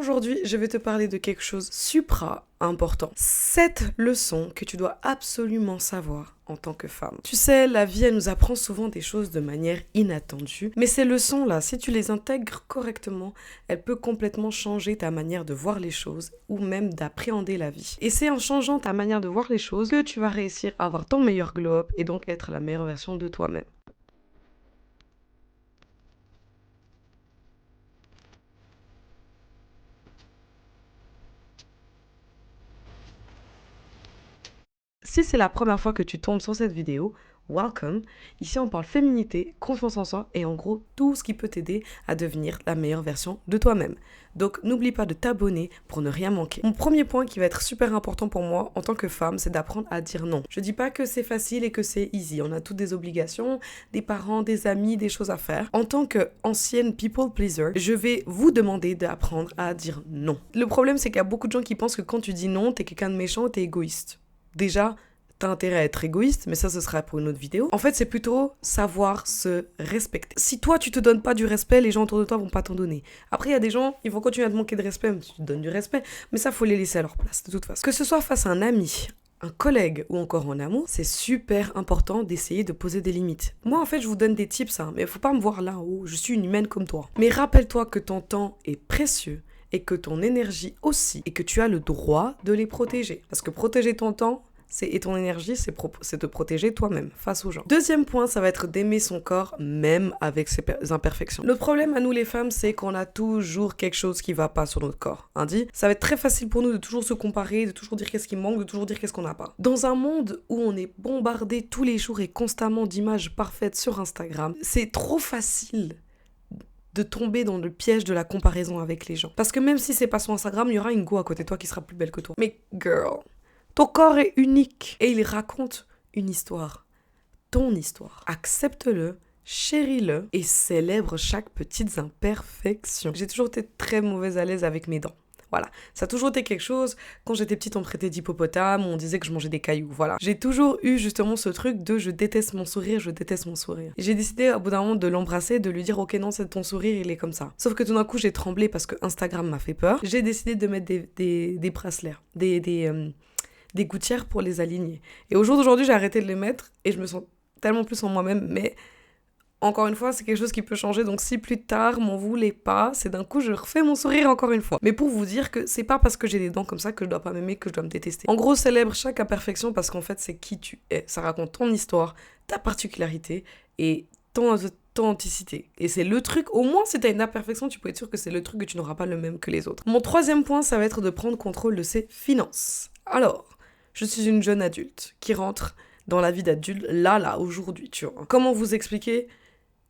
Aujourd'hui, je vais te parler de quelque chose supra important. 7 leçons que tu dois absolument savoir en tant que femme. Tu sais, la vie, elle nous apprend souvent des choses de manière inattendue, mais ces leçons-là, si tu les intègres correctement, elles peuvent complètement changer ta manière de voir les choses ou même d'appréhender la vie. Et c'est en changeant ta manière de voir les choses que tu vas réussir à avoir ton meilleur glow-up et donc être la meilleure version de toi-même. Si c'est la première fois que tu tombes sur cette vidéo, welcome. Ici, on parle féminité, confiance en soi et en gros, tout ce qui peut t'aider à devenir la meilleure version de toi-même. Donc, n'oublie pas de t'abonner pour ne rien manquer. Mon premier point qui va être super important pour moi en tant que femme, c'est d'apprendre à dire non. Je dis pas que c'est facile et que c'est easy. On a toutes des obligations, des parents, des amis, des choses à faire. En tant qu'ancienne people pleaser, je vais vous demander d'apprendre à dire non. Le problème, c'est qu'il y a beaucoup de gens qui pensent que quand tu dis non, t'es quelqu'un de méchant, t'es égoïste. Déjà, t'as intérêt à être égoïste, mais ça, ce sera pour une autre vidéo. En fait, c'est plutôt savoir se respecter. Si toi, tu te donnes pas du respect, les gens autour de toi vont pas t'en donner. Après, il y a des gens, ils vont continuer à te manquer de respect, même si tu te donnes du respect, mais ça, faut les laisser à leur place, de toute façon. Que ce soit face à un ami, un collègue ou encore en amour, c'est super important d'essayer de poser des limites. Moi, en fait, je vous donne des tips, mais faut pas me voir là, je suis une humaine comme toi. Mais rappelle-toi que ton temps est précieux et que ton énergie aussi, et que tu as le droit de les protéger. Parce que protéger ton temps et ton énergie, c'est te protéger toi-même face aux gens. Deuxième point, ça va être d'aimer son corps, même avec ses imperfections. Le problème à nous les femmes, c'est qu'on a toujours quelque chose qui va pas sur notre corps. Ça va être très facile pour nous de toujours se comparer, de toujours dire qu'est-ce qui manque, de toujours dire qu'est-ce qu'on n'a pas. Dans un monde où on est bombardé tous les jours et constamment d'images parfaites sur Instagram, c'est trop facile de tomber dans le piège de la comparaison avec les gens. Parce que même si c'est pas sur Instagram, il y aura une go à côté de toi qui sera plus belle que toi. Mais girl, ton corps est unique et il raconte une histoire. Ton histoire. Accepte-le, chéris-le et célèbre chaque petite imperfection. J'ai toujours été très mauvaise à l'aise avec mes dents. Voilà, ça a toujours été quelque chose. Quand j'étais petite, on me traitait d'hippopotame, on disait que je mangeais des cailloux, voilà. J'ai toujours eu justement ce truc de je déteste mon sourire, je déteste mon sourire. J'ai décidé au bout d'un moment de l'embrasser, de lui dire ok non, c'est ton sourire, il est comme ça. Sauf que tout d'un coup, j'ai tremblé parce que Instagram m'a fait peur. J'ai décidé de mettre des bracelets, des gouttières pour les aligner. Et au jour d'aujourd'hui, j'ai arrêté de les mettre et je me sens tellement plus en moi-même, mais encore une fois, c'est quelque chose qui peut changer, donc si plus tard m'en voulez pas, c'est d'un coup je refais mon sourire encore une fois. Mais pour vous dire que c'est pas parce que j'ai des dents comme ça que je dois pas m'aimer, que je dois me détester. En gros, célèbre chaque imperfection parce qu'en fait, c'est qui tu es. Ça raconte ton histoire, ta particularité et ton authenticité. Et c'est le truc, au moins si t'as une imperfection, tu peux être sûr que c'est le truc que tu n'auras pas le même que les autres. Mon troisième point, ça va être de prendre contrôle de ses finances. Alors, je suis une jeune adulte qui rentre dans la vie d'adulte, là, aujourd'hui, tu vois. Comment vous expliquer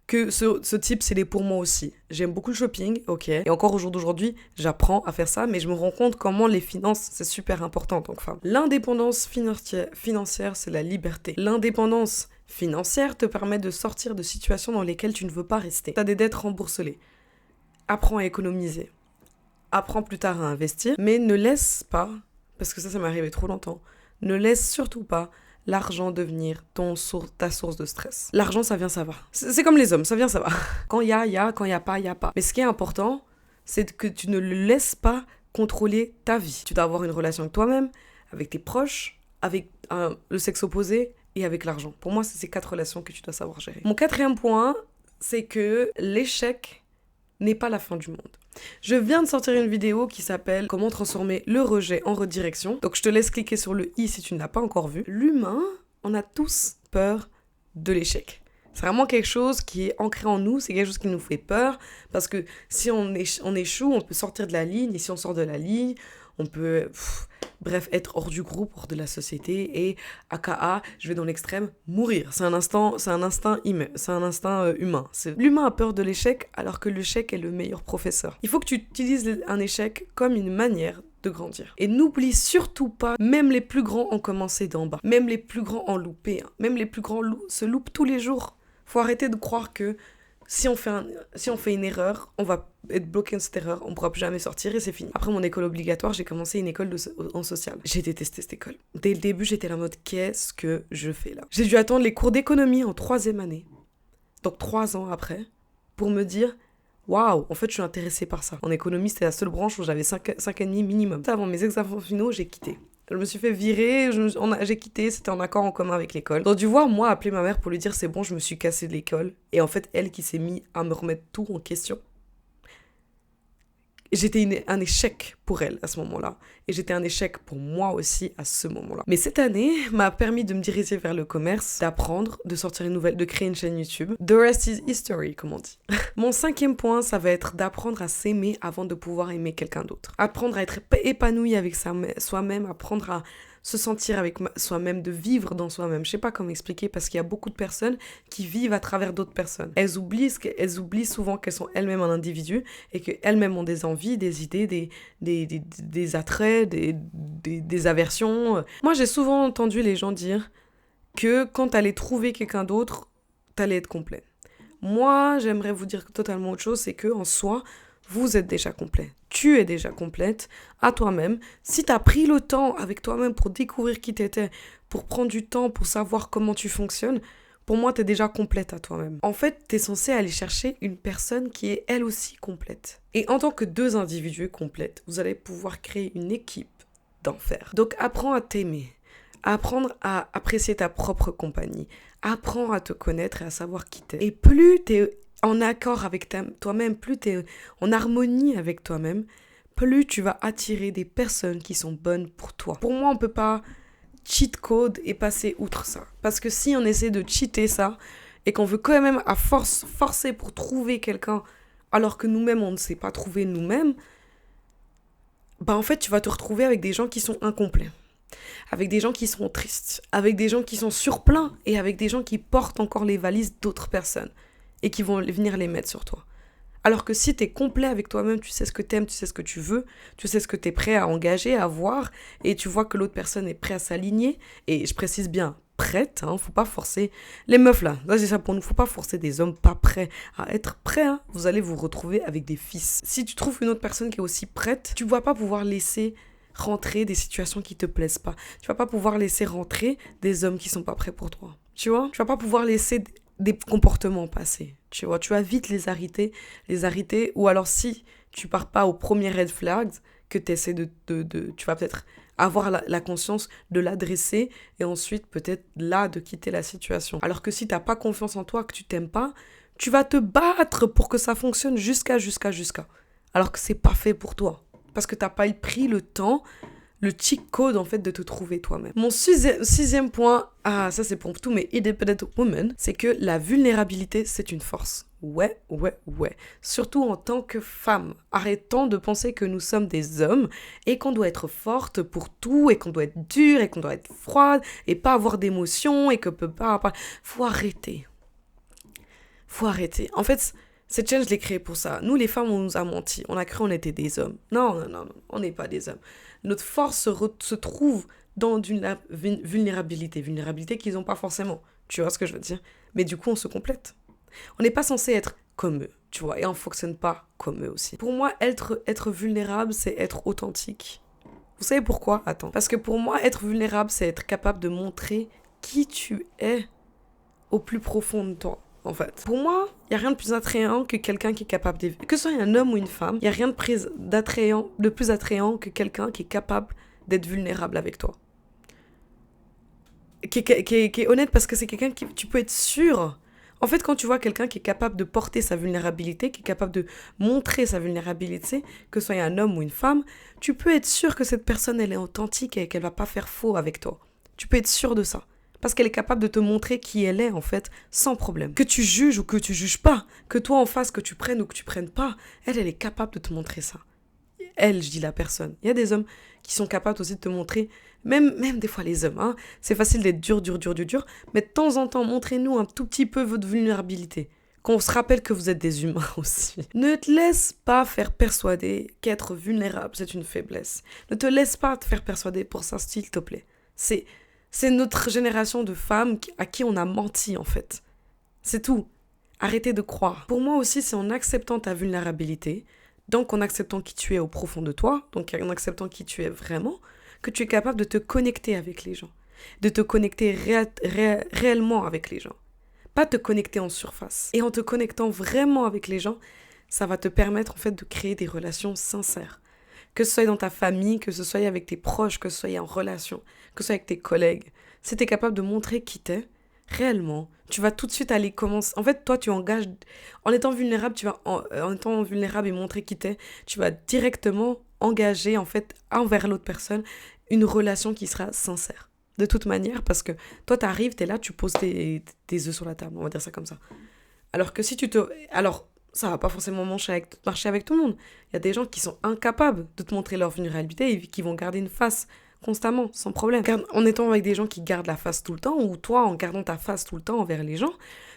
que ce type, c'est pour moi aussi. J'aime beaucoup le shopping, ok. Et encore au jour d'aujourd'hui, j'apprends à faire ça, mais je me rends compte comment les finances, c'est super important en tant que femme. L'indépendance financière, c'est la liberté. L'indépendance financière te permet de sortir de situations dans lesquelles tu ne veux pas rester. T'as des dettes rembourselées. Apprends à économiser. Apprends plus tard à investir, mais ne laisse pas, parce que ça m'est arrivé trop longtemps, ne laisse surtout pas l'argent devenir ta source de stress. L'argent, ça vient, ça va. C'est comme les hommes, ça vient, ça va. Quand il y a, quand il n'y a pas, il n'y a pas. Mais ce qui est important, c'est que tu ne le laisses pas contrôler ta vie. Tu dois avoir une relation avec toi-même, avec tes proches, avec le sexe opposé et avec l'argent. Pour moi, c'est ces 4 relations que tu dois savoir gérer. Mon 4e point, c'est que l'échec n'est pas la fin du monde. Je viens de sortir une vidéo qui s'appelle « Comment transformer le rejet en redirection ». Donc je te laisse cliquer sur le i si tu ne l'as pas encore vu. L'humain, on a tous peur de l'échec. C'est vraiment quelque chose qui est ancré en nous, c'est quelque chose qui nous fait peur, parce que si on échoue, on peut sortir de la ligne, et si on sort de la ligne, on peut, être hors du groupe, hors de la société, et aka, je vais dans l'extrême, mourir. C'est un instinct humain. L'humain a peur de l'échec, alors que l'échec est le meilleur professeur. Il faut que tu utilises un échec comme une manière de grandir. Et n'oublie surtout pas, même les plus grands ont commencé d'en bas. Même les plus grands ont loupé. Même les plus grands se loupent tous les jours. Faut arrêter de croire que si on fait une erreur, on va être bloqué dans cette erreur, on ne pourra plus jamais sortir et c'est fini. Après mon école obligatoire, j'ai commencé une école en social. J'ai détesté cette école. Dès le début, j'étais là en mode « Qu'est-ce que je fais là ?» J'ai dû attendre les cours d'économie en 3e année, donc 3 ans après, pour me dire Waouh, en fait, je suis intéressée par ça. En économie, c'était la seule branche où j'avais 5,5 minimum. Avant mes examens finaux, j'ai quitté. Je me suis fait virer, j'ai quitté, c'était en accord en commun avec l'école. Donc, dû voir, moi, appeler ma mère pour lui dire c'est bon, je me suis cassée de l'école. Et en fait, elle qui s'est mise à me remettre tout en question. J'étais un échec pour elle à ce moment-là. Et j'étais un échec pour moi aussi à ce moment-là. Mais cette année m'a permis de me diriger vers le commerce, d'apprendre, de sortir une nouvelle, de créer une chaîne YouTube. The rest is history, comme on dit. Mon 5e point, ça va être d'apprendre à s'aimer avant de pouvoir aimer quelqu'un d'autre. Apprendre à être épanoui avec soi-même, apprendre à se sentir avec soi-même, de vivre dans soi-même. Je sais pas comment expliquer parce qu'il y a beaucoup de personnes qui vivent à travers d'autres personnes. Elles oublient souvent qu'elles sont elles-mêmes un individu et qu'elles-mêmes ont des envies, des idées, des attraits, des aversions. Moi, j'ai souvent entendu les gens dire que quand t'allais trouver quelqu'un d'autre, t'allais être complet. Moi, j'aimerais vous dire totalement autre chose, c'est que en soi, vous êtes déjà complet. Tu es déjà complète à toi-même. Si tu as pris le temps avec toi-même pour découvrir qui t'étais, pour prendre du temps, pour savoir comment tu fonctionnes, pour moi, tu es déjà complète à toi-même. En fait, tu es censé aller chercher une personne qui est elle aussi complète. Et en tant que 2 individus complètes, vous allez pouvoir créer une équipe d'enfer. Donc, apprends à t'aimer. Apprendre à apprécier ta propre compagnie. Apprends à te connaître et à savoir qui t'es. Et plus t'es en accord avec toi-même, plus tu es en harmonie avec toi-même, plus tu vas attirer des personnes qui sont bonnes pour toi. Pour moi, on ne peut pas cheat code et passer outre ça. Parce que si on essaie de cheater ça, et qu'on veut quand même à forcer pour trouver quelqu'un, alors que nous-mêmes, on ne sait pas trouver nous-mêmes, en fait, tu vas te retrouver avec des gens qui sont incomplets. Avec des gens qui sont tristes, avec des gens qui sont surpleins, et avec des gens qui portent encore les valises d'autres personnes. Et qui vont venir les mettre sur toi. Alors que si tu es complet avec toi-même, tu sais ce que tu aimes, tu sais ce que tu veux, tu sais ce que tu es prêt à engager, à voir, et tu vois que l'autre personne est prête à s'aligner, et je précise bien, prête, faut pas forcer. Les meufs là, c'est ça pour nous, faut pas forcer des hommes pas prêts à être prêts, vous allez vous retrouver avec des fils. Si tu trouves une autre personne qui est aussi prête, tu vas pas pouvoir laisser rentrer des situations qui te plaisent pas. Tu vas pas pouvoir laisser rentrer des hommes qui sont pas prêts pour toi. Tu vois? Tu vas pas pouvoir laisser des comportements passés, tu vois, tu vas vite les arrêter, ou alors si tu pars pas au premier red flag, que tu essaies tu vas peut-être avoir la conscience de l'adresser, et ensuite peut-être là de quitter la situation. Alors que si t'as pas confiance en toi, que tu t'aimes pas, tu vas te battre pour que ça fonctionne jusqu'à, alors que c'est pas fait pour toi, parce que t'as pas pris le temps, le cheat code en fait de te trouver toi-même. Mon 6e point, ça c'est pour tous mes independent women, c'est que la vulnérabilité c'est une force. Ouais. Surtout en tant que femme. Arrêtons de penser que nous sommes des hommes et qu'on doit être forte pour tout, et qu'on doit être dure, et qu'on doit être froide, et pas avoir d'émotions, et que peut pas... Faut arrêter. En fait, cette chaîne, je l'ai créée pour ça. Nous, les femmes, on nous a menti. On a cru qu'on était des hommes. Non, on n'est pas des hommes. Notre force se trouve dans une vulnérabilité qu'ils n'ont pas forcément. Tu vois ce que je veux dire? Mais du coup, on se complète. On n'est pas censé être comme eux, tu vois, et on ne fonctionne pas comme eux aussi. Pour moi, être vulnérable, c'est être authentique. Vous savez pourquoi? Attends. Parce que pour moi, être vulnérable, c'est être capable de montrer qui tu es au plus profond de toi. En fait. Pour moi, il n'y a rien de plus attrayant que quelqu'un qui est capable de... Que ce soit un homme ou une femme, il n'y a rien de plus attrayant que quelqu'un qui est capable d'être vulnérable avec toi. Qui est honnête, parce que c'est quelqu'un qui... Tu peux être sûr. En fait, quand tu vois quelqu'un qui est capable de porter sa vulnérabilité, qui est capable de montrer sa vulnérabilité, que ce soit un homme ou une femme, tu peux être sûr que cette personne, elle est authentique et qu'elle ne va pas faire faux avec toi. Tu peux être sûr de ça. Parce qu'elle est capable de te montrer qui elle est, en fait, sans problème. Que tu juges ou que tu juges pas, que toi en face, que tu prennes ou que tu prennes pas, elle est capable de te montrer ça. Elle, je dis la personne. Il y a des hommes qui sont capables aussi de te montrer, même des fois les hommes, c'est facile d'être dur, mais de temps en temps, montrez-nous un tout petit peu votre vulnérabilité. Qu'on se rappelle que vous êtes des humains aussi. Ne te laisse pas faire persuader qu'être vulnérable, c'est une faiblesse. Ne te laisse pas te faire persuader pour ça, s'il te plaît. C'est notre génération de femmes à qui on a menti, en fait. C'est tout. Arrêtez de croire. Pour moi aussi, c'est en acceptant ta vulnérabilité, donc en acceptant qui tu es au profond de toi, donc en acceptant qui tu es vraiment, que tu es capable de te connecter avec les gens. De te connecter réellement avec les gens. Pas te connecter en surface. Et en te connectant vraiment avec les gens, ça va te permettre en fait de créer des relations sincères. Que ce soit dans ta famille, que ce soit avec tes proches, que ce soit en relation, que ce soit avec tes collègues. Si tu es capable de montrer qui t'es, réellement, tu vas tout de suite aller commencer. En fait, toi, tu engages. En étant vulnérable, en étant vulnérable et montrer qui t'es, tu vas directement engager, en fait, envers l'autre personne, une relation qui sera sincère. De toute manière, parce que toi, t'arrives, t'es là, tu poses tes œufs sur la table, on va dire ça comme ça. Alors que si tu te... Alors, ça va pas forcément marcher avec tout le monde. Il y a des gens qui sont incapables de te montrer leur vulnérabilité et qui vont garder une face constamment, sans problème. En étant avec des gens qui gardent la face tout le temps, ou toi, en gardant ta face tout le temps envers les gens,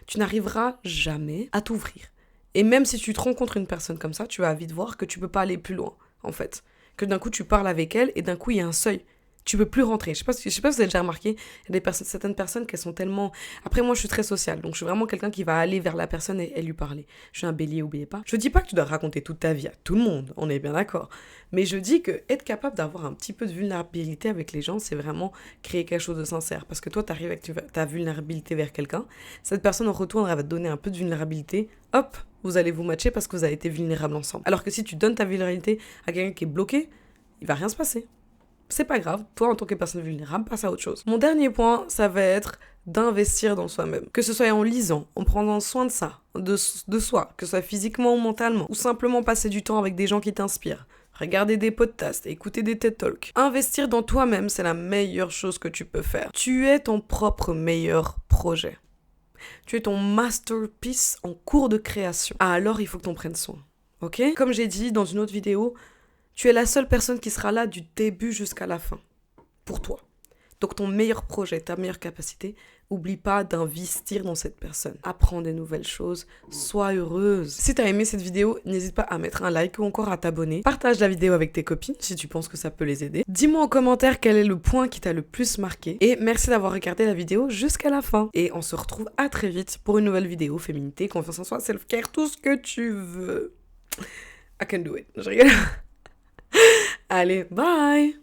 tu n'arriveras jamais à t'ouvrir. Et même si tu te rencontres une personne comme ça, tu vas vite voir que tu peux pas aller plus loin, en fait. Que d'un coup, tu parles avec elle et d'un coup, il y a un seuil. Tu peux plus rentrer. Je sais pas si vous avez déjà remarqué, il y a certaines personnes qui sont tellement... Après, moi, je suis très sociale, donc je suis vraiment quelqu'un qui va aller vers la personne et lui parler. Je suis un bélier, oubliez pas. Je dis pas que tu dois raconter toute ta vie à tout le monde, on est bien d'accord. Mais je dis que être capable d'avoir un petit peu de vulnérabilité avec les gens, c'est vraiment créer quelque chose de sincère. Parce que toi, tu arrives avec ta vulnérabilité vers quelqu'un, cette personne en retour, elle va te donner un peu de vulnérabilité, hop, vous allez vous matcher parce que vous avez été vulnérables ensemble. Alors que si tu donnes ta vulnérabilité à quelqu'un qui est bloqué, il va rien se passer. C'est pas grave, toi en tant que personne vulnérable, passe à autre chose. Mon dernier point, ça va être d'investir dans soi-même. Que ce soit en lisant, en prenant soin de ça, de soi, que ce soit physiquement ou mentalement, ou simplement passer du temps avec des gens qui t'inspirent. Regarder des podcasts, écouter des TED Talks. Investir dans toi-même, c'est la meilleure chose que tu peux faire. Tu es ton propre meilleur projet. Tu es ton masterpiece en cours de création. Ah, alors il faut que t'en prennes soin. Ok ? Comme j'ai dit dans une autre vidéo, tu es la seule personne qui sera là du début jusqu'à la fin, pour toi. Donc ton meilleur projet, ta meilleure capacité, oublie pas d'investir dans cette personne. Apprends des nouvelles choses, sois heureuse. Si t'as aimé cette vidéo, n'hésite pas à mettre un like ou encore à t'abonner. Partage la vidéo avec tes copines si tu penses que ça peut les aider. Dis-moi en commentaire quel est le point qui t'a le plus marqué. Et merci d'avoir regardé la vidéo jusqu'à la fin. Et on se retrouve à très vite pour une nouvelle vidéo féminité, confiance en soi, self-care, tout ce que tu veux. I can do it. Je rigole. Allez, bye!